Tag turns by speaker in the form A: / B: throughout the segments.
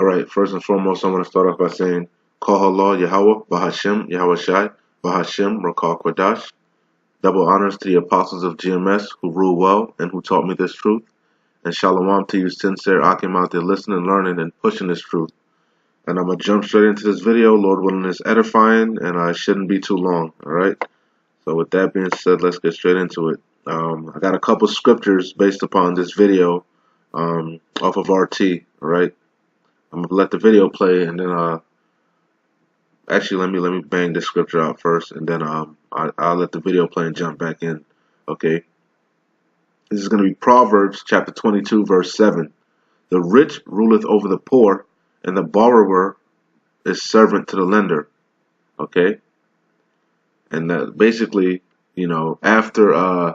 A: All right, first and foremost, I'm going to start off by saying, Kahallah Yahweh, Bahashim, Yahweh Shai, Bahashim, Rakal Kwadash. Double honors to the apostles of GMS who rule well and who taught me this truth. And shalom to you sincere Akim out there listening, learning, and pushing this truth. And I'm going to jump straight into this video. Lord willing, it's edifying, and I shouldn't be too long, all right? So with that being said, let's get straight into it. I got a couple scriptures based upon this video off of RT, all right? I'm gonna let the video play, and then actually let me bang the scripture out first, and then I'll let the video play and jump back in. Okay. This is gonna be Proverbs chapter 22 verse 7. The rich ruleth over the poor, and the borrower is servant to the lender. Okay. And that basically, you know, after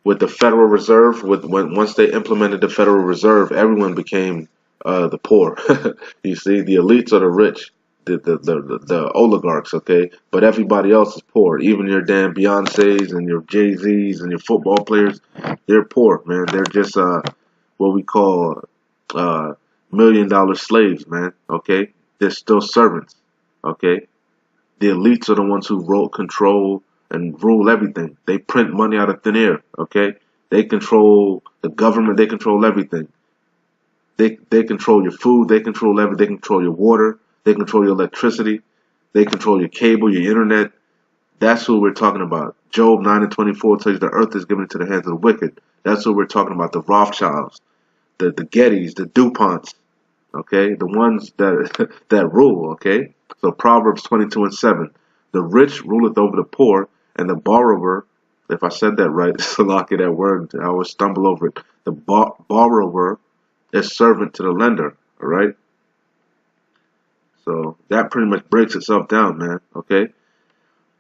A: with the Federal Reserve, once they implemented the Federal Reserve, everyone became the poor. You see, the elites are the rich, the oligarchs, okay? But everybody else is poor. Even your damn Beyoncés and your Jay-Z's and your football players, they're poor, man. They're just what we call $1 million slaves, man, okay? They're still servants, okay? The elites are the ones who control and rule everything. They print money out of thin air, okay? They control the government. They control everything. They control your food. They control everything. They control your water. They control your electricity. They control your cable, your internet. That's who we're talking about. Job 9:24 tells you the earth is given into the hands of the wicked. That's what we're talking about. The Rothschilds, the Gettys, the DuPonts, okay? The ones that that rule, okay? So Proverbs 22:7. The rich ruleth over the poor, and the borrower, if I said that right, it's a lock of that word, I always stumble over it. The borrower is servant to the lender, all right? So that pretty much breaks itself down, man, okay?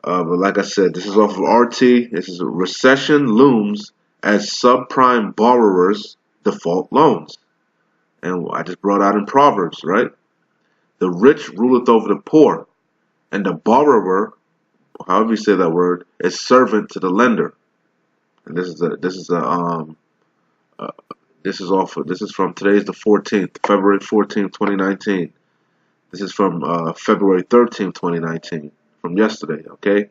A: But like I said, this is off of RT. This is a recession looms as subprime borrowers default loans. And I just brought out in Proverbs, right? The rich ruleth over the poor, and the borrower, however you say that word, is servant to the lender. And this is from today's the 14th, February 14th, 2019. This is from February 13th, 2019, from yesterday, okay?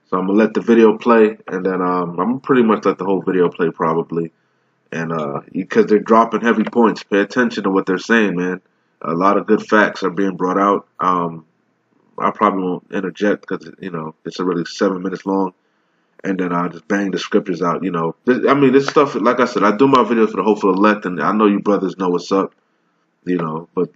A: So I'm gonna let the video play, and then I'm gonna pretty much let the whole video play probably. And because they're dropping heavy points, pay attention to what they're saying, man. A lot of good facts are being brought out. I probably won't interject because, you know, it's already 7 minutes long. And then I'll just bang the scriptures out, you know. This stuff, like I said, I do my videos for the hopeful elect, and I know you brothers know what's up, you know. But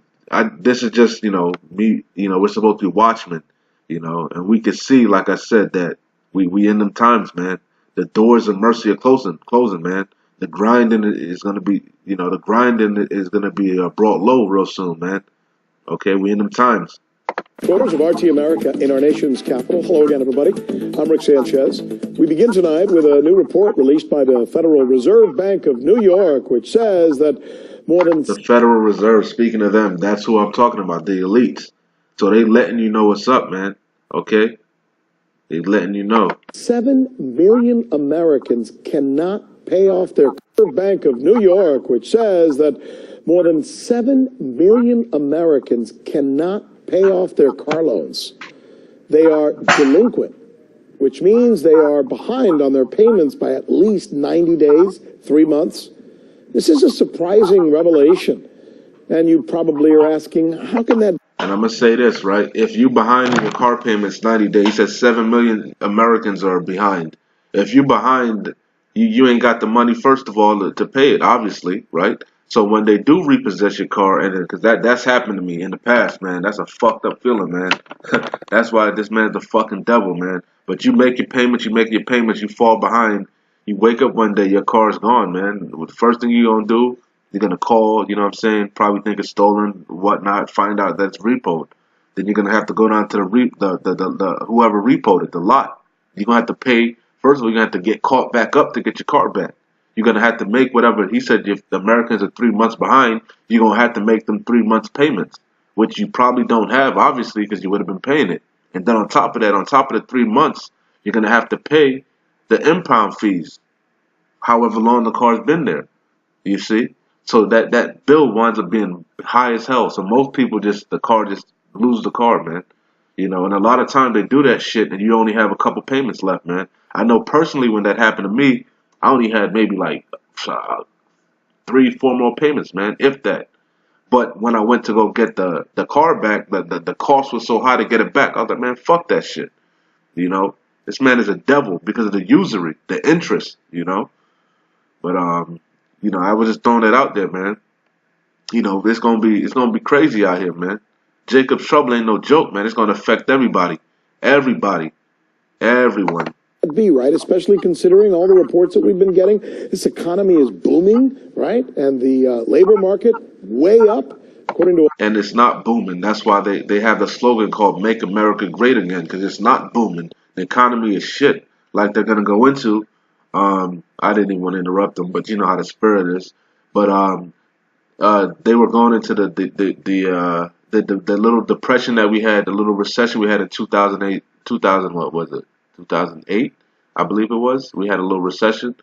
A: this is just, you know, me, you know, we're supposed to be watchmen, you know. And we can see, like I said, that we in them times, man. The doors of mercy are closing, man. The grinding is going to be, you know, brought low real soon, man. Okay, we in them times.
B: Photos of RT America in our nation's capital. Hello again, everybody. I'm Rick Sanchez. We begin tonight with a new report released by the Federal Reserve Bank of New York, which says that more than...
A: The Federal Reserve, speaking of them, that's who I'm talking about, the elites. So they letting you know what's up, man. Okay? They letting you know.
B: 7 million Americans cannot pay off their Bank of New York, which says that more than 7 million Americans cannot pay off their car loans. They are delinquent, which means they are behind on their payments by at least 90 days, 3 months. This is a surprising revelation. And you probably are asking, how can that...
A: And I'm going to say this, right? If you behind in your car payments 90 days, that 7 million Americans are behind. If you behind, you ain't got the money, first of all, to pay it, obviously, right? So when they do repossess your car, and because that's happened to me in the past, man, that's a fucked up feeling, man. That's why this man's the fucking devil, man. But you make your payments, you fall behind. You wake up one day, your car's gone, man. The first thing you're going to do, you're going to call, you know what I'm saying, probably think it's stolen, whatnot, find out that it's repoed. Then you're going to have to go down to the whoever repoed it, the lot. You're going to have to pay, first of all, you're going to have to get caught back up to get your car back. You're going to have to make whatever, he said if the Americans are 3 months behind, you're going to have to make them 3 months payments, which you probably don't have, obviously, because you would have been paying it. And then on top of that, on top of the 3 months, you're going to have to pay the impound fees, however long the car's been there. You see? So that bill winds up being high as hell. So most people just lose the car, man. And a lot of times they do that shit, and you only have a couple payments left, man. I know personally when that happened to me, I only had maybe like 3, 4 more payments, man, if that. But when I went to go get the car back, the cost was so high to get it back. I was like, man, fuck that shit. This man is a devil because of the usury, the interest. But I was just throwing that out there, man. It's gonna be crazy out here, man. Jacob's trouble ain't no joke, man. It's gonna affect everybody, everybody, everyone.
B: Be right, especially considering all the reports that we've been getting. This economy is booming, right? And the labor market way up, according to.
A: And it's not booming. That's why they have the slogan called "Make America Great Again," because it's not booming. The economy is shit. Like they're gonna go into. I didn't even want to interrupt them, but you know how the spirit is. But they were going into the little depression that we had, the little recession we had in 2008, 2000, what was it? 2008, I believe it was. We had a little recession,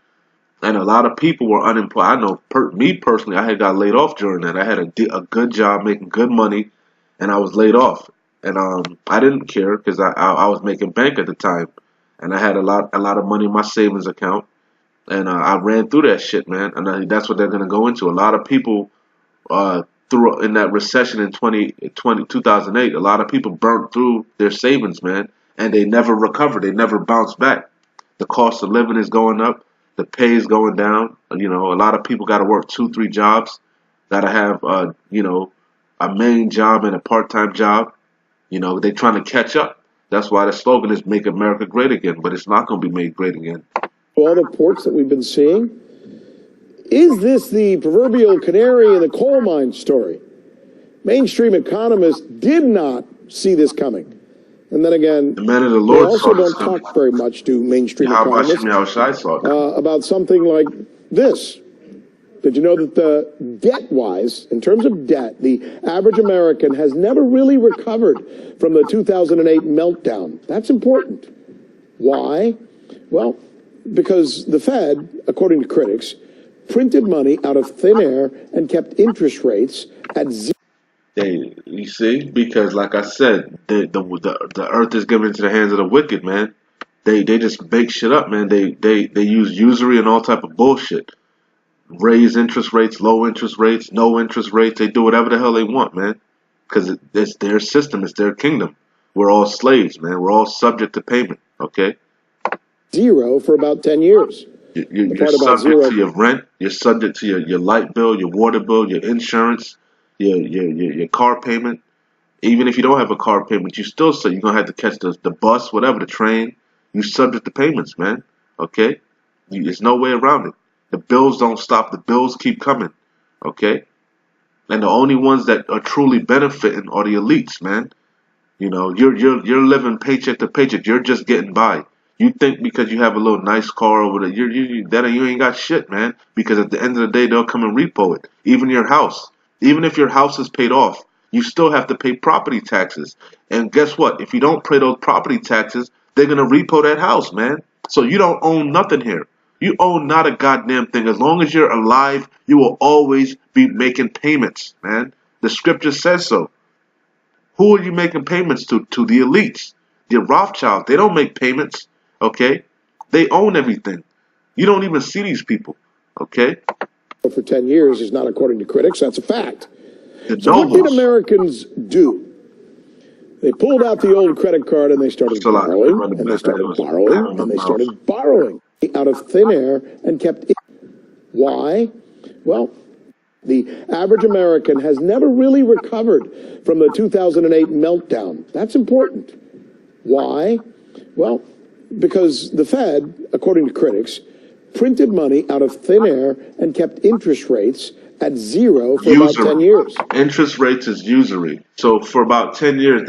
A: and a lot of people were unemployed. I know, me personally, I had got laid off during that. I had a good job, making good money, and I was laid off. And I didn't care because I was making bank at the time, and I had a lot of money in my savings account, and I ran through that shit, man. And that's what they're gonna go into. A lot of people through in that recession in 2008, a lot of people burnt through their savings, man, and they never recovered. They never bounced back. The cost of living is going up. The pay is going down. A lot of people got to work 2, 3 jobs. Got to have, a main job and a part-time job. They're trying to catch up. That's why the slogan is "Make America Great Again," but it's not going to be made great again.
B: All the reports that we've been seeing. Is this the proverbial canary in the coal mine story? Mainstream economists did not see this coming. And then again,
A: the men of the
B: they
A: Lord
B: also don't talk very much to mainstream economists about something like this. Did you know that debt-wise, in terms of debt, the average American has never really recovered from the 2008 meltdown? That's important. Why? Well, because the Fed, according to critics, printed money out of thin air and kept interest rates at zero.
A: You see, because like I said, the earth is given into the hands of the wicked, man. They just bake shit up, man. They use usury and all type of bullshit. Raise interest rates, low interest rates, no interest rates. They do whatever the hell they want, man. Because it's their system, it's their kingdom. We're all slaves, man. We're all subject to payment, okay?
B: Zero for about 10 years.
A: You're subject to your rent. You're subject to your light bill, your water bill, your insurance, your car payment. Even if you don't have a car payment, you're gonna have to catch the bus, whatever, the train. You're subject to payments, man. Okay, there's no way around it. The bills don't stop. The bills keep coming. Okay, and the only ones that are truly benefiting are the elites, man. You're living paycheck to paycheck. You're just getting by. You think because you have a little nice car over there, you ain't got shit, man. Because at the end of the day, they'll come and repo it. Even your house. Even if your house is paid off, you still have to pay property taxes. And guess what? If you don't pay those property taxes, they're gonna repo that house, man. So you don't own nothing here. You own not a goddamn thing. As long as you're alive, you will always be making payments, man. The scripture says so. Who are you making payments to? To the elites. The Rothschilds. They don't make payments. Okay? They own everything. You don't even see these people. Okay?
B: For 10 years is not according to critics. That's a fact. So what did Americans do? They pulled out the old credit card and they started borrowing, and they started borrowing, and they started borrowing out of thin air and kept it. Why? Well, the average American has never really recovered from the 2008 meltdown. That's important. Why? Well, because the Fed, according to critics, printed money out of thin air and kept interest rates at zero for about 10 years.
A: Interest rates is usury. So for about 10 years,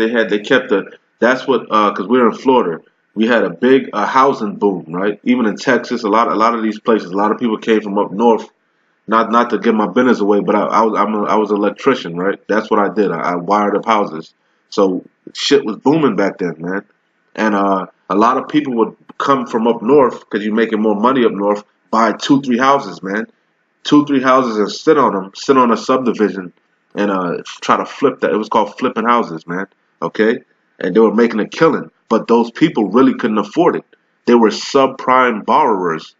A: that's what, because we're in Florida, we had a big housing boom, right? Even in Texas, a lot of these places, a lot of people came from up north. Not to give my business away, but I was an electrician, right? That's what I did. I wired up houses. So shit was booming back then, man. And a lot of people would come from up north because you're making more money up north, buy 2, 3 houses, man. 2, 3 houses and sit on them, sit on a subdivision and try to flip that. It was called flipping houses, man. Okay, and they were making a killing, but those people really couldn't afford it. They were subprime borrowers.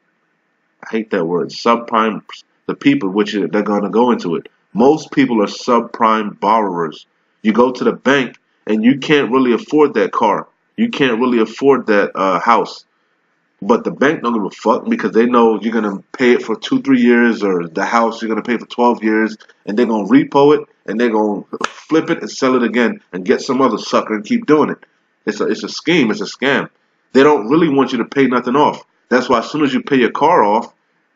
A: I hate that word, subprime. The people, which they're going to go into it. Most people are subprime borrowers. You go to the bank and you can't really afford that car. You can't really afford that house. But the bank don't give a fuck because they know you're gonna pay it for 2, 3 years, or the house you're gonna pay for 12 years, and they're gonna repo it and they're gonna flip it and sell it again and get some other sucker and keep doing it. It's a scheme. It's a scam. They don't really want you to pay nothing off. That's why as soon as you pay your car off,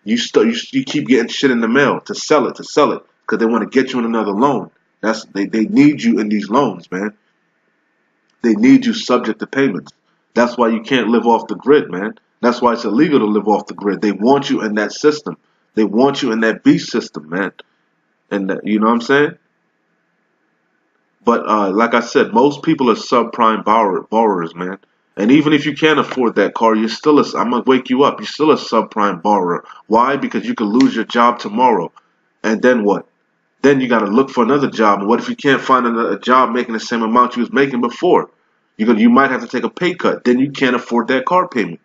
A: you keep getting shit in the mail to sell it because they want to get you in another loan. They need you in these loans, man. They need you subject to payments. That's why you can't live off the grid, man. That's why it's illegal to live off the grid. They want you in that system. They want you in that beast system, man. And you know what I'm saying? But like I said, most people are subprime borrowers, man. And even if you can't afford that car, I'm gonna wake you up. You're still a subprime borrower. Why? Because you could lose your job tomorrow, and then what? Then you got to look for another job. And what if you can't find a job making the same amount you was making before? You might have to take a pay cut. Then you can't afford that car payment.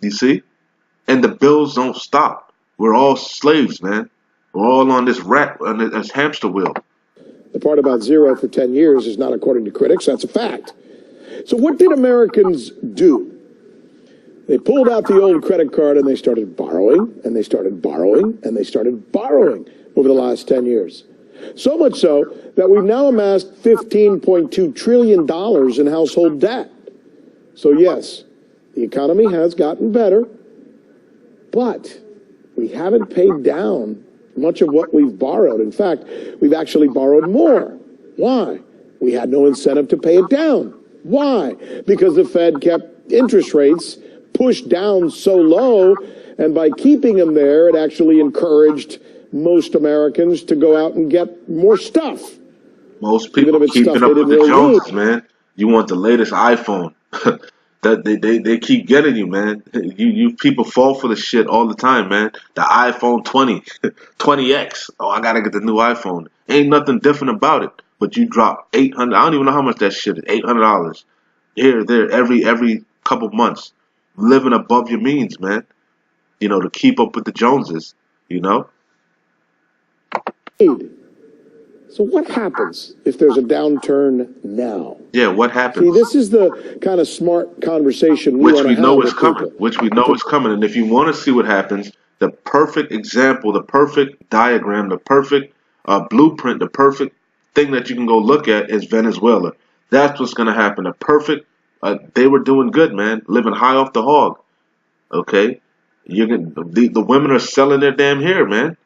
A: You see? And the bills don't stop. We're all slaves, man. We're all on this on this hamster wheel.
B: The part about zero for 10 years is not according to critics. That's a fact. So what did Americans do? They pulled out the old credit card and they started borrowing, and they started borrowing, and they started borrowing over the last 10 years. So much so that we've now amassed $15.2 trillion in household debt. So yes, the economy has gotten better, but we haven't paid down much of what we've borrowed. In fact, we've actually borrowed more. Why? We had no incentive to pay it down. Why? Because the Fed kept interest rates pushed down so low, and by keeping them there, it actually encouraged most Americans to go out and get more stuff.
A: Most people keeping up with the Joneses, man. You want the latest iPhone. That they keep getting you, man. You people fall for the shit all the time, man. The iPhone 20, 20X. Oh, I gotta get the new iPhone. Ain't nothing different about it. But you drop $800. I don't even know how much that shit is. $800 here, there, every couple months, living above your means, man. You know, to keep up with the Joneses. You know.
B: So what happens if there's a downturn now?
A: Yeah, what happens?
B: See, this is the kind of smart conversation
A: which we know is coming. Which we know is coming. And if you want to see what happens, the perfect example, the perfect diagram, the perfect blueprint, the perfect thing that you can go look at is Venezuela. That's what's going to happen. The perfect. They were doing good, man, living high off the hog. Okay, the women are selling their damn hair, man.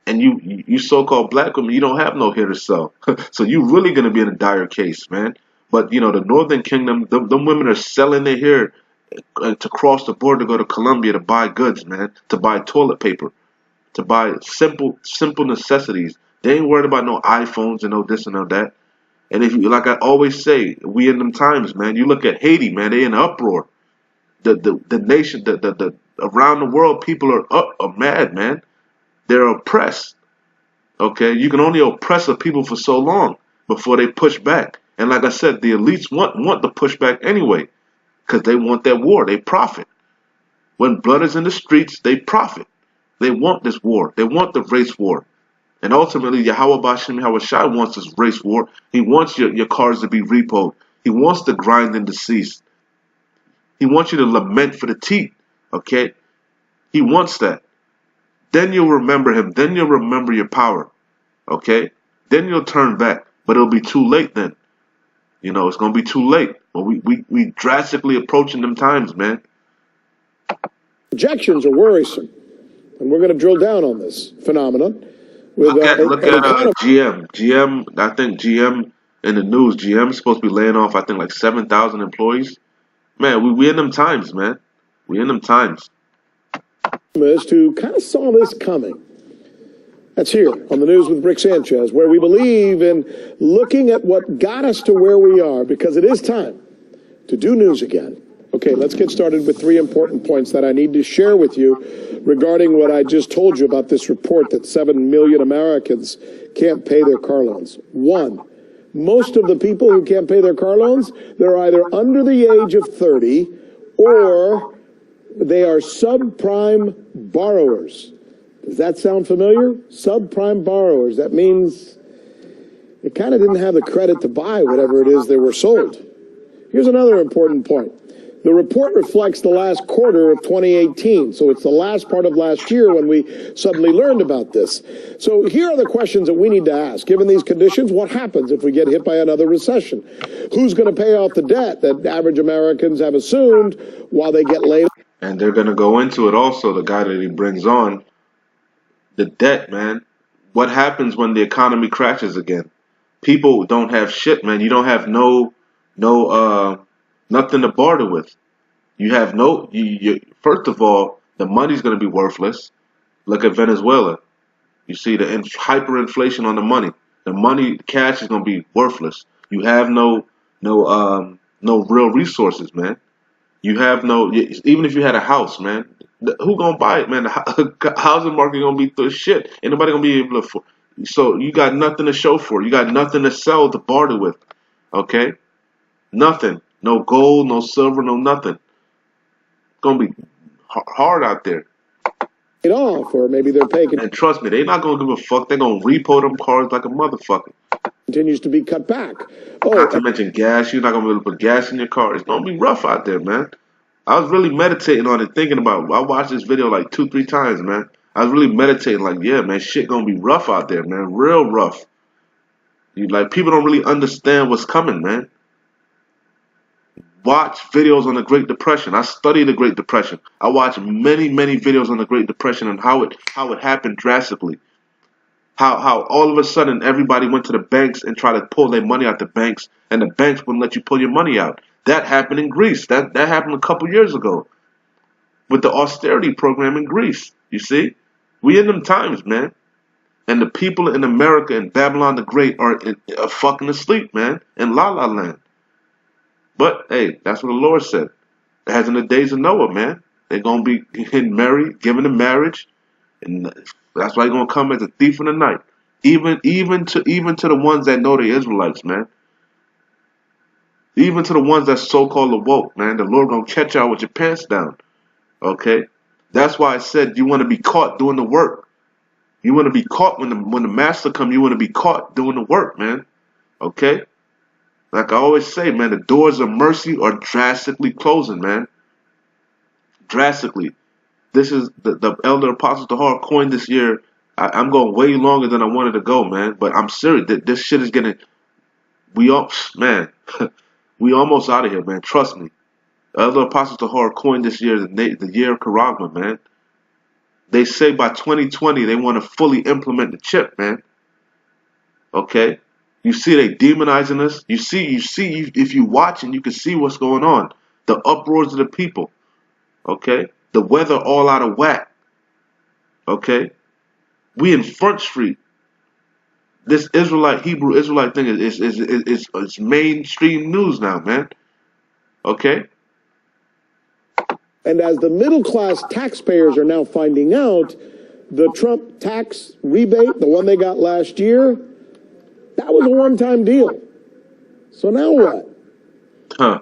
A: And you so-called black women, you don't have no hair to sell. So you really going to be in a dire case, man. But, you know, the Northern Kingdom, them women are selling their hair to cross the border to go to Colombia to buy goods, man. To buy toilet paper. To buy simple necessities. They ain't worried about no iPhones and no this and no that. And if you, like I always say, we in them times, man. You look at Haiti, man. They in uproar. The nation, the around the world, people are mad, man. They're oppressed. Okay, you can only oppress a people for so long before they push back. And like I said, the elites want the pushback anyway, because they want that war. They profit. When blood is in the streets, they profit. They want this war. They want the race war. And ultimately, Yahweh Bashem Yahweh Shai wants this race war. He wants your cars to be repoed. He wants the grinding to cease. He wants you to lament for the teeth. Okay, he wants that. Then you'll remember him. Then you'll remember your power. Okay? Then you'll turn back. But it'll be too late then. You know, it's going to be too late. But we drastically approaching them times, man.
B: Projections are worrisome. And we're going to drill down on this phenomenon.
A: Look at GM. GM, I think GM in the news, GM is supposed to be laying off, I think, like 7,000 employees. Man, we in them times, man. We in them times.
B: Who kind of saw this coming. That's here on the News with Rick Sanchez, where we believe in looking at what got us to where we are, because it is time to do news again. Okay, let's get started with 3 important points that I need to share with you regarding what I just told you about this report that 7 million Americans can't pay their car loans. 1, most of the people who can't pay their car loans, they're either under the age of 30 or they are subprime borrowers. Does that sound familiar? Subprime borrowers. That means they kind of didn't have the credit to buy whatever it is they were sold. Here's another important point. The report reflects the last quarter of 2018, so it's the last part of last year when we suddenly learned about this. So here are the questions that we need to ask. Given these conditions, what happens if we get hit by another recession? Who's going to pay off the debt that average Americans have assumed while they get laid?
A: And they're going to go into it also, the guy that he brings on, the debt, man. What happens when the economy crashes again? People don't have shit, man. You don't have nothing to barter with. You have first of all, the money's going to be worthless. Look at Venezuela. You see the hyperinflation on the money. The money, cash is going to be worthless. You have no real resources, man. You have even if you had a house, man, who gonna buy it, man? The housing market gonna be through shit. Ain't nobody gonna be able to afford. So you got nothing to show for it. You got nothing to sell to barter with. Okay, nothing. No gold, no silver, no nothing. It's gonna be hard out there.
B: It off, or maybe they're paying.
A: And trust me, they're not gonna give a fuck. They're gonna repo them cars like a motherfucker.
B: Continues to be cut back.
A: Not to mention gas. You're not gonna be able to put gas in your car. It's gonna be rough out there, man. I was really meditating on it, thinking about it. I watched this video like 2-3 times, man. I was really meditating, like, yeah, man, shit gonna be rough out there, man, real rough. People don't really understand what's coming, man. Watch videos on the Great Depression. I study the Great Depression. I watch many videos on the Great Depression and how it happened drastically. How all of a sudden everybody went to the banks and tried to pull their money out the banks, and the banks wouldn't let you pull your money out. That happened in Greece. That happened a couple years ago with the austerity program in Greece. You see, we in them times, man, and the people in America and Babylon the Great are fucking asleep, man, in La La Land. But hey, that's what the Lord said. As in the days of Noah, man, they're gonna be getting married, given in marriage, and that's why they're gonna come as a thief in the night. Even to the ones that know the Israelites, man. Even to the ones that so-called awoke, man. The Lord gonna catch y'all with your pants down. Okay? That's why I said you want to be caught doing the work. You want to be caught when the master come, you want to be caught doing the work, man. Okay? Like I always say, man, the doors of mercy are drastically closing, man. Drastically. This is the Elder Apostle Tahar coined this year. I'm going way longer than I wanted to go, man. But I'm serious. This shit is getting... We almost out of here, man. Trust me. Elder Apostle Tahar coined this year the year of Karagma, man. They say by 2020 they want to fully implement the chip, man. Okay? You see they demonizing us. You see, if you watch and you can see what's going on. The uproars of the people. Okay? The weather all out of whack. Okay? We in Front Street. This Hebrew Israelite thing is mainstream news now, man. Okay?
B: And as the middle class taxpayers are now finding out, the Trump tax rebate, the one they got last year, that was a one-time deal. So now what?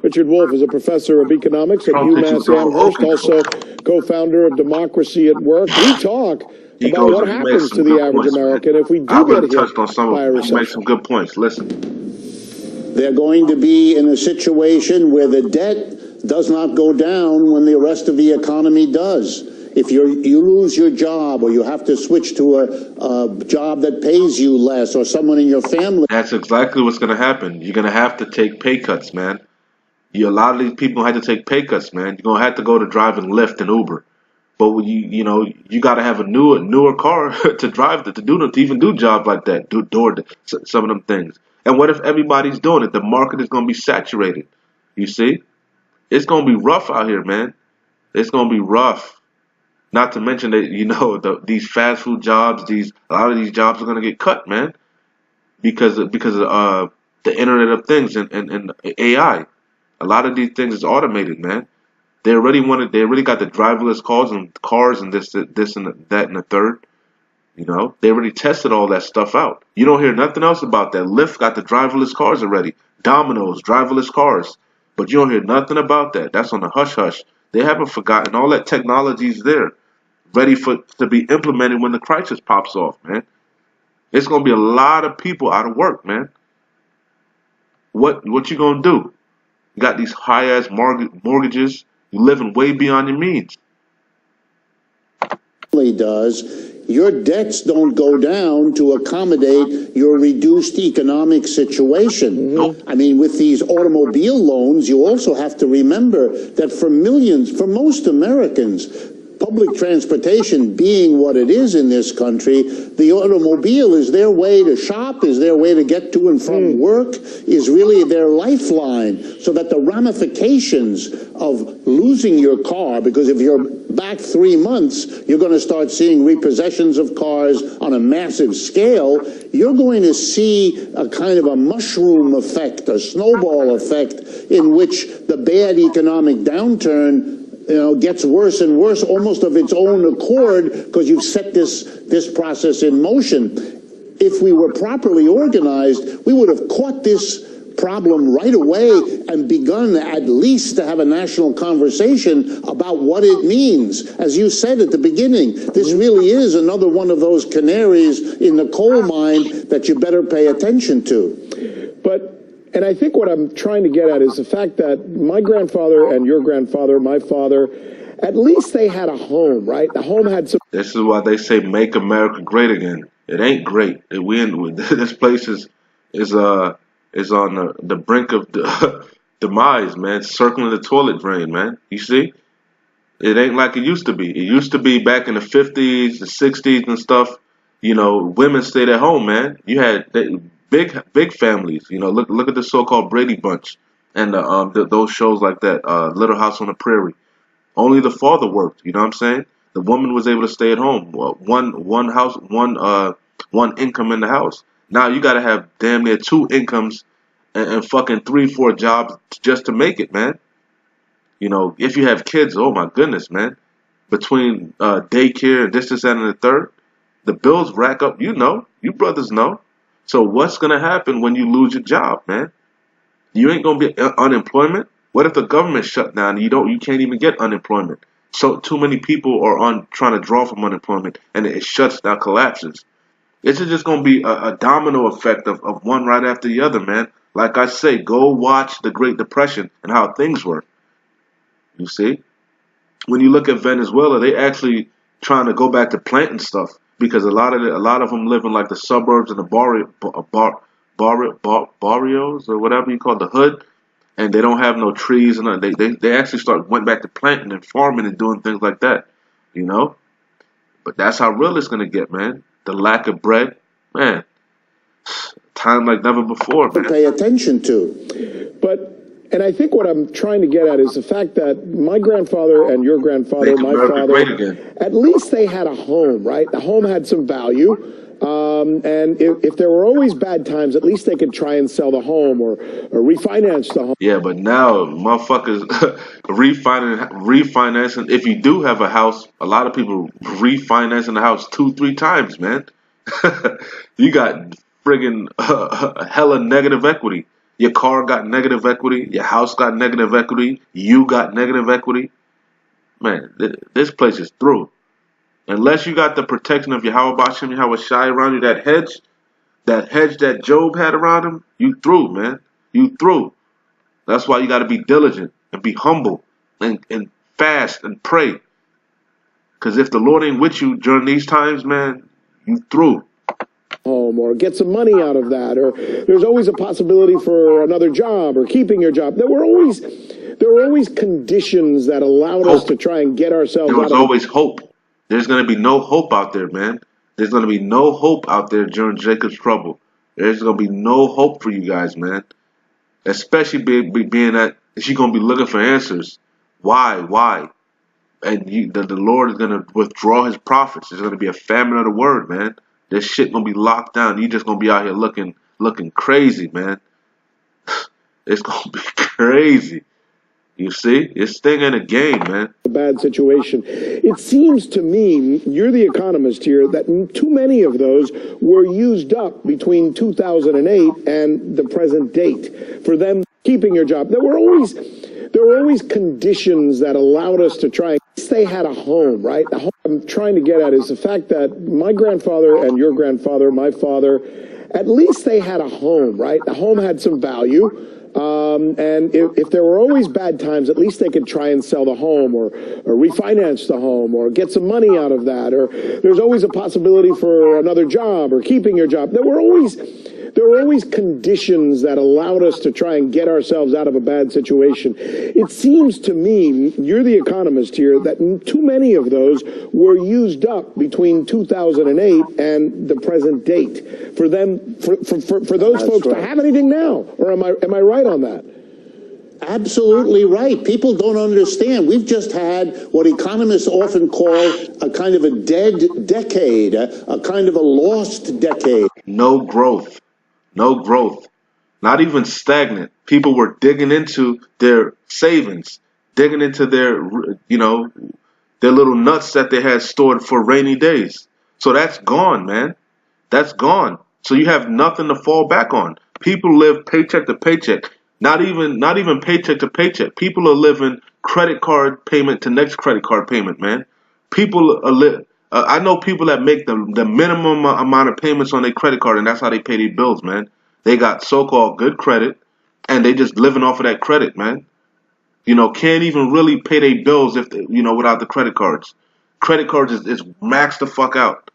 B: Richard Wolff is a professor of economics at UMass Amherst, also co-founder of Democracy at Work. We talk about what happens to the average American if we do get hit by a recession.
A: He makes some good points. Listen.
C: They're going to be in a situation where the debt does not go down when the rest of the economy does. If you lose your job, or you have to switch to a job that pays you less, or someone in your family...
A: That's exactly what's going to happen. You're going to have to take pay cuts, man. A lot of these people had to take pay cuts, man. You're going to have to go to driving Lyft and Uber. But you got to have a newer car to drive to even do jobs like that, do some of them things. And what if everybody's doing it? The market is going to be saturated. You see? It's going to be rough out here, man. It's going to be rough. Not to mention that, these fast food jobs, a lot of these jobs are going to get cut, man. Because of the Internet of Things and AI. A lot of these things is automated, man. They already got the driverless cars and this and that and the third. You know, they already tested all that stuff out. You don't hear nothing else about that. Lyft got the driverless cars already. Domino's, driverless cars. But you don't hear nothing about that. That's on the hush hush. They haven't forgotten. All that technology's there, ready to be implemented when the crisis pops off, man. It's gonna be a lot of people out of work, man. What you gonna do? You got these high ass mortgages. You living way beyond your means.
C: Does, your debts don't go down to accommodate your reduced economic situation.
A: Nope.
C: I mean, with these automobile loans, you also have to remember that for most Americans, public transportation being what it is in this country, the automobile is their way to shop, is their way to get to and from work, is really their lifeline. So that the ramifications of losing your car, because if you're back 3 months, you're going to start seeing repossessions of cars on a massive scale. You're going to see a kind of a mushroom effect, a snowball effect, in which the bad economic downturn gets worse and worse almost of its own accord, because you've set this process in motion. If we were properly organized, we would have caught this problem right away and begun at least to have a national conversation about what it means. As you said at the beginning, this really is another one of those canaries in the coal mine that you better pay attention to.
B: And I think what I'm trying to get at is the fact that my grandfather and your grandfather, my father, at least they had a home, right? The home had some.
A: This is why they say "Make America Great Again." It ain't great. This place is on the brink of demise, man. Circling the toilet drain, man. You see, it ain't like it used to be. It used to be back in the 50s, the 60s, and stuff. You know, women stayed at home, man. You had big families. You know, look at the so-called Brady Bunch and those shows like that. Little House on the Prairie. Only the father worked. You know what I'm saying? The woman was able to stay at home. One income in the house. Now you got to have damn near 2 incomes and fucking 3-4 jobs just to make it, man. You know, if you have kids, oh my goodness, man. Between daycare and this, that, and the third, the bills rack up. You brothers know. So what's gonna happen when you lose your job, man? You ain't gonna be unemployment. What if the government shut down and you can't even get unemployment? So too many people are trying to draw from unemployment and it shuts down, collapses. It's just gonna be a domino effect of one right after the other, man. Like I say, go watch the Great Depression and how things were. You see, when you look at Venezuela, they actually trying to go back to planting stuff. Because a lot of them live in like the suburbs and the barrios or whatever you call it, the hood, and they don't have no trees and they actually went back to planting and farming and doing things like that, you know. But that's how real it's gonna get, man. The lack of bread, man. Time like never before, man.
C: To pay attention to.
B: And I think what I'm trying to get at is the fact that my grandfather and your grandfather,
A: Make
B: my
A: America
B: father,
A: great again.
B: at least they had a home, right? The home had some value. And if there were always bad times, at least they could try and sell the home or refinance the home.
A: Yeah, but now motherfuckers refinancing. If you do have a house, a lot of people refinancing the house 2-3 times, man. You got friggin' hella negative equity. Your car got negative equity. Your house got negative equity. You got negative equity. Man, this place is through. Unless you got the protection of Yahweh Bashem, Yahweh Shai around you, that hedge that Job had around him, you through, man. You through. That's why you got to be diligent and be humble and fast and pray. Because if the Lord ain't with you during these times, man, you through.
B: Home or get some money out of that, or there's always a possibility for another job or keeping your job. There were always conditions that allowed us to try and get ourselves
A: There was
B: out of
A: always hope. There's going to be no hope out there, man. There's going to be no hope out there during Jacob's trouble. There's going to be no hope for you guys, man. Especially being that she's going to be looking for answers. Why? And the Lord is going to withdraw his prophets. There's going to be a famine of the word, man. This shit going to be locked down. You just going to be out here looking crazy, man. It's going to be crazy. You see, this thing ain't a game, man.
B: A bad situation. It seems to me, you're the economist here, that too many of those were used up between 2008 and the present date for them keeping your job. There were always conditions that allowed us to try. They had a home, right? The home I'm trying to get at is the fact that my grandfather and your grandfather, my father, at least they had a home, right? The home had some value. And if there were always bad times, at least they could try and sell the home or refinance the home or get some money out of that. Or there's always a possibility for another job or keeping your job. There were always conditions that allowed us to try and get ourselves out of a bad situation. It seems to me, you're the economist here, that too many of those were used up between 2008 and the present date for them, for those folks to have anything now. Or am I right on that?
C: Absolutely right. People don't understand. We've just had what economists often call a kind of a dead decade, a kind of a lost decade.
A: No growth. No growth. Not even stagnant. People were digging into their savings, digging into their, their little nuts that they had stored for rainy days. So that's gone, man. That's gone. So you have nothing to fall back on. People live paycheck to paycheck. Not even paycheck to paycheck. People are living credit card payment to next credit card payment, man. People are I know people that make the minimum amount of payments on their credit card, and that's how they pay their bills, man. They got so-called good credit, and they just living off of that credit, man. Can't even really pay their bills if they, without the credit cards. Credit cards is maxed the fuck out,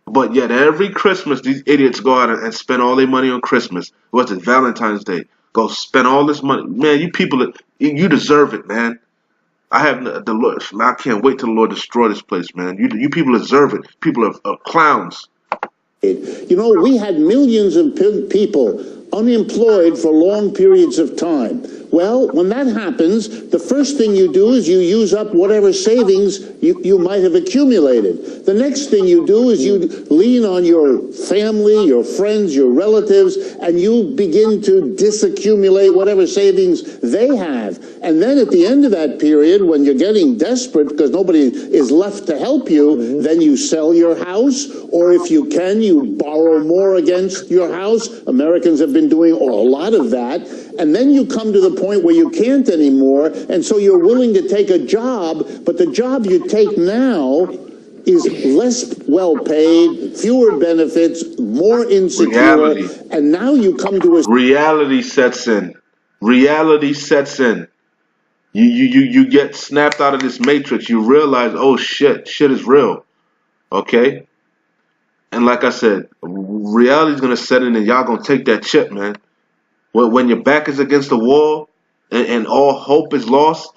A: But yet every Christmas, these idiots go out and spend all their money on Christmas. What's it, Valentine's Day? Go spend all this money. Man, you people, you deserve it, man. I have the Lord. I can't wait till the Lord destroy this place, man. You people deserve it. People are clowns.
C: We had millions of people unemployed for long periods of time. Well, when that happens, the first thing you do is you use up whatever savings you might have accumulated. The next thing you do is you lean on your family, your friends, your relatives, and you begin to disaccumulate whatever savings they have. And then at the end of that period, when you're getting desperate because nobody is left to help you, then you sell your house, or if you can, you borrow more against your house. Americans have been doing a lot of that. And then you come to the point where you can't anymore, and so you're willing to take a job, but the job you take now is less well paid, fewer benefits, more insecure,
A: Reality.
C: and now you come to a...
A: Reality sets in. Reality sets in. You get snapped out of this matrix. You realize, oh shit is real. Okay? And like I said, reality's gonna set in and y'all gonna take that chip, man. When your back is against the wall and all hope is lost,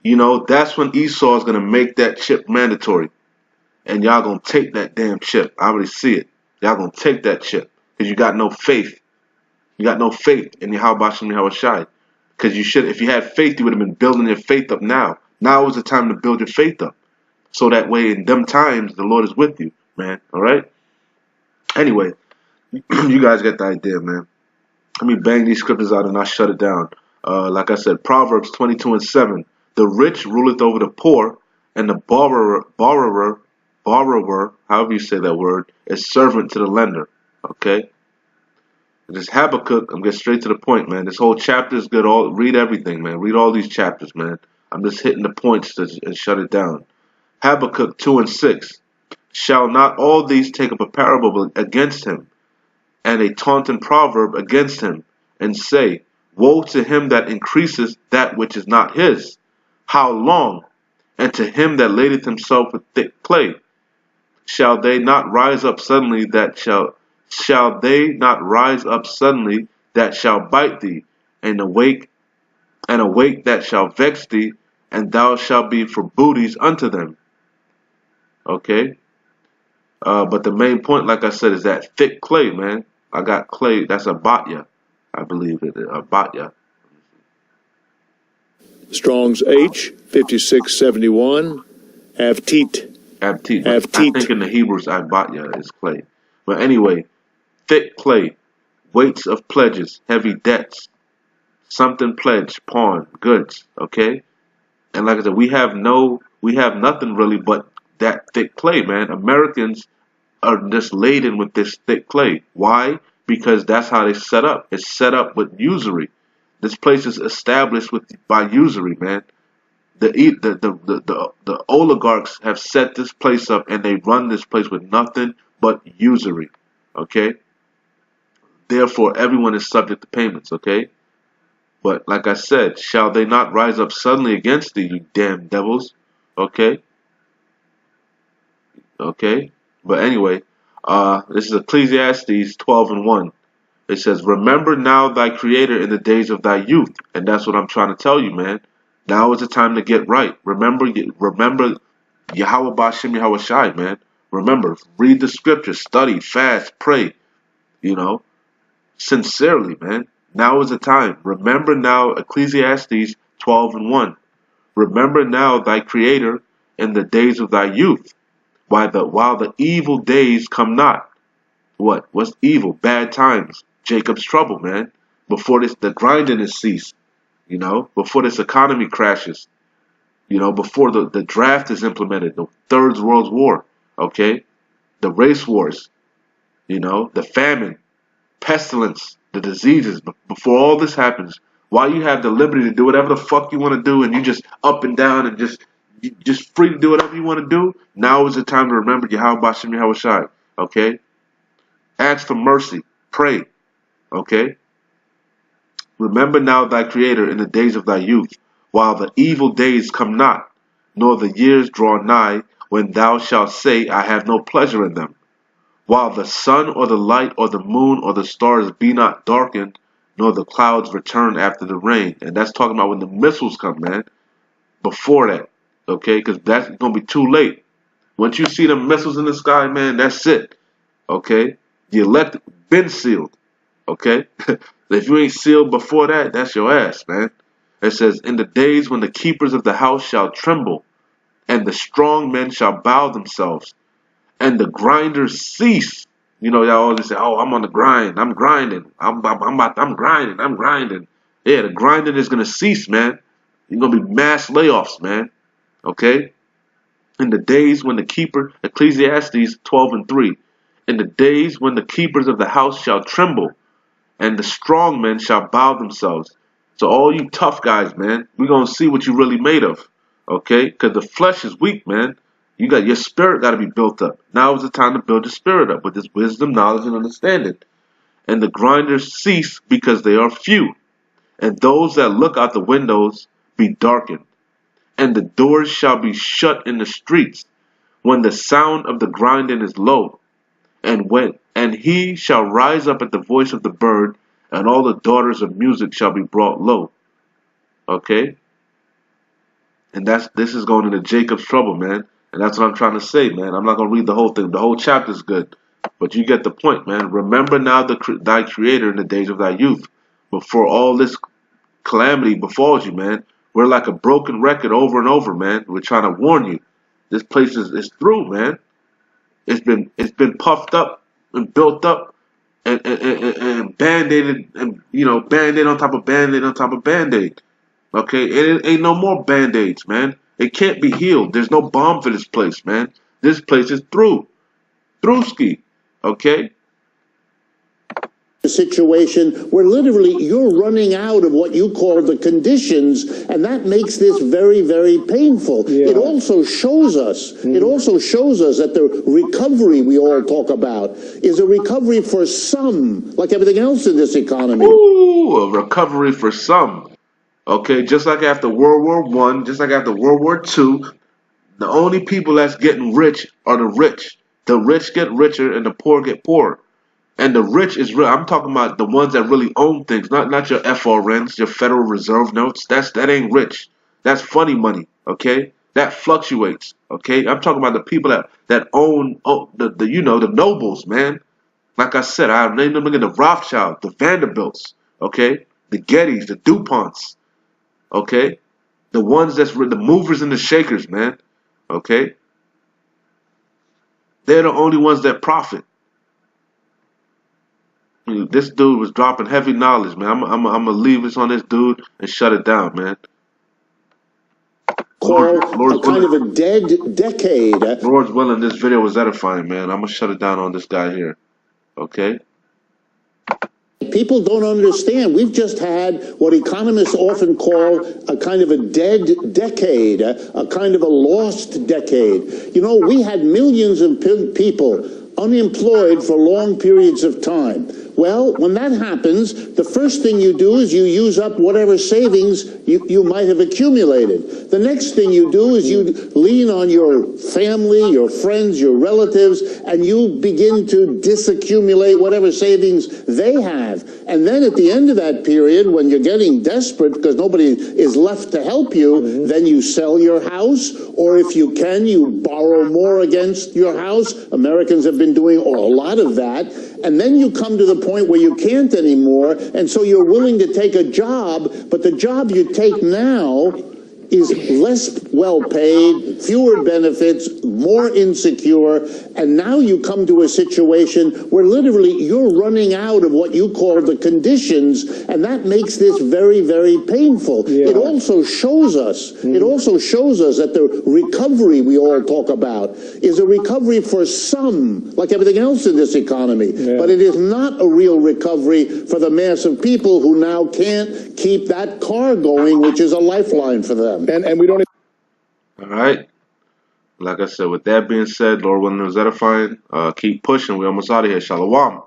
A: that's when Esau is going to make that chip mandatory. And y'all going to take that damn chip. I already see it. Y'all going to take that chip because you got no faith. You got no faith in Yahweh Shem Yahweh Shai. Because if you had faith, you would have been building your faith up now. Now is the time to build your faith up. So that way in them times, the Lord is with you, man. All right? Anyway, you guys get the idea, man. Let me bang these scriptures out and I'll shut it down. Like I said, Proverbs 22:7. The rich ruleth over the poor, and the borrower, however you say that word, is servant to the lender. Okay? This Habakkuk, I'm getting straight to the point, man. This whole chapter is good. Read everything, man. Read all these chapters, man. I'm just hitting the points and shut it down. Habakkuk 2:6. Shall not all these take up a parable against him, and a taunting proverb against him, and say, Woe to him that increaseth that which is not his. How long? And to him that ladeth himself with thick clay. Shall they not rise up suddenly that shall bite thee, and awake that shall vex thee, and thou shalt be for booties unto them. Okay? But the main point, like I said, is that thick clay, man. I got clay. That's a batya, I believe it is. A batya.
D: Strong's H, 5671, Avteet.
A: Avteet. I think in the Hebrews, batya is clay. But anyway, thick clay, weights of pledges, heavy debts, something pledged, pawn, goods, okay? And like I said, we have nothing really but that thick clay, man. Americans are just laden with this thick clay. Why? Because that's how they set up. It's set up with usury. This place is established by usury, man. The oligarchs have set this place up, and they run this place with nothing but usury. Okay. Therefore, everyone is subject to payments. Okay. But like I said, shall they not rise up suddenly against thee, you damn devils? Okay. Okay. But anyway, this is Ecclesiastes 12:1. It says, "Remember now thy Creator in the days of thy youth," and that's what I'm trying to tell you, man. Now is the time to get right. Remember Yahweh Bashem Yahweh Shai, man. Remember, read the scriptures, study, fast, pray. You know, sincerely, man. Now is the time. Remember now, Ecclesiastes 12:1. Remember now thy Creator in the days of thy youth, while the evil days come not. What's evil? Bad times. Jacob's trouble, man. Before the grinding is ceased, before this economy crashes, before the draft is implemented, the Third World War, okay? The race wars, the famine, pestilence, the diseases, before all this happens, while you have the liberty to do whatever the fuck you want to do and you just up and down and just free to do whatever you want to do, now is the time to remember Yahweh Bashem Yahweh Shai, okay? Ask for mercy. Pray. Okay? Remember now thy Creator in the days of thy youth, while the evil days come not, nor the years draw nigh, when thou shalt say, I have no pleasure in them. While the sun or the light or the moon or the stars be not darkened, nor the clouds return after the rain. And that's talking about when the missiles come, man. Before that. Okay? Because that's going to be too late. Once you see the missiles in the sky, man, that's it. Okay? The elect been sealed. Okay? If you ain't sealed before that, that's your ass, man. It says, in the days when the keepers of the house shall tremble, and the strong men shall bow themselves, and the grinders cease. Y'all always say, oh, I'm on the grind. I'm grinding. I'm grinding. I'm grinding. Yeah, the grinding is going to cease, man. You're going to be mass layoffs, man. Okay? In the days when the keeper, Ecclesiastes 12:3, in the days when the keepers of the house shall tremble, and the strong men shall bow themselves. So all you tough guys, man, we're going to see what you're really made of. Okay? Because the flesh is weak, man. Your spirit got to be built up. Now is the time to build your spirit up with this wisdom, knowledge, and understanding. And the grinders cease because they are few. And those that look out the windows be darkened. And the doors shall be shut in the streets when the sound of the grinding is low. And he shall rise up at the voice of the bird, and all the daughters of music shall be brought low. Okay? And this is going into Jacob's trouble, man. And that's what I'm trying to say, man. I'm not going to read the whole thing. The whole chapter is good. But you get the point, man. Remember now thy Creator in the days of thy youth, before all this calamity befalls you, man. We're like a broken record over and over, man. We're trying to warn you. This place is through, man. It's been puffed up and built up and band-aided, and band-aid on top of band-aid on top of band-aid. Okay? It ain't no more band-aids, man. It can't be healed. There's no balm for this place, man. This place is through. Throughski. Okay?
C: Situation where literally you're running out of what you call the conditions, and that makes this very, very painful. It also shows us that the recovery we all talk about is a recovery for some, like everything else in this economy.
A: Ooh, a recovery for some. Okay, just like after World War I, just like after World War II, the only people that's getting rich are the rich. The rich get richer and the poor get poorer. And the rich is real. I'm talking about the ones that really own things, not your FRNs, your Federal Reserve notes. That ain't rich. That's funny money. Okay, that fluctuates. Okay, I'm talking about the people that own the nobles, man. Like I said, I named them again: the Rothschilds, the Vanderbilts. Okay, the Gettys, the DuPonts. Okay, the ones the movers and the shakers, man. Okay, they're the only ones that profit. This dude was dropping heavy knowledge, man. I'm gonna leave this on this dude and shut it down, man.
C: Call
A: Lord's
C: a kind of
A: willing.
C: a dead decade.
A: Lord's willing, this video was edifying, man. I'm gonna shut it down on this guy here. Okay?
C: People don't understand. We've just had what economists often call a kind of a dead decade, a kind of a lost decade. You know, we had millions of people unemployed for long periods of time. Well, when that happens, the first thing you do is you use up whatever savings you might have accumulated. The next thing you do is you lean on your family, your friends, your relatives, and you begin to disaccumulate whatever savings they have. And then at the end of that period, when you're getting desperate because nobody is left to help you, then you sell your house, or if you can, you borrow more against your house. Americans have been doing a lot of that. And then you come to the point where you can't anymore, and so you're willing to take a job, but the job you take now is less well paid, fewer benefits, more insecure, and now you come to a situation where literally you're running out of what you call the conditions, and that makes this very, very painful. It also shows us, that the recovery we all talk about is a recovery for some, like everything else in this economy, but it is not a real recovery for the mass of people who now can't keep that car going, which is a lifeline for them.
B: And we don't.
A: All right. Like I said, with that being said, Lord willing, it was edifying. Keep pushing. We're almost out of here. Shalom.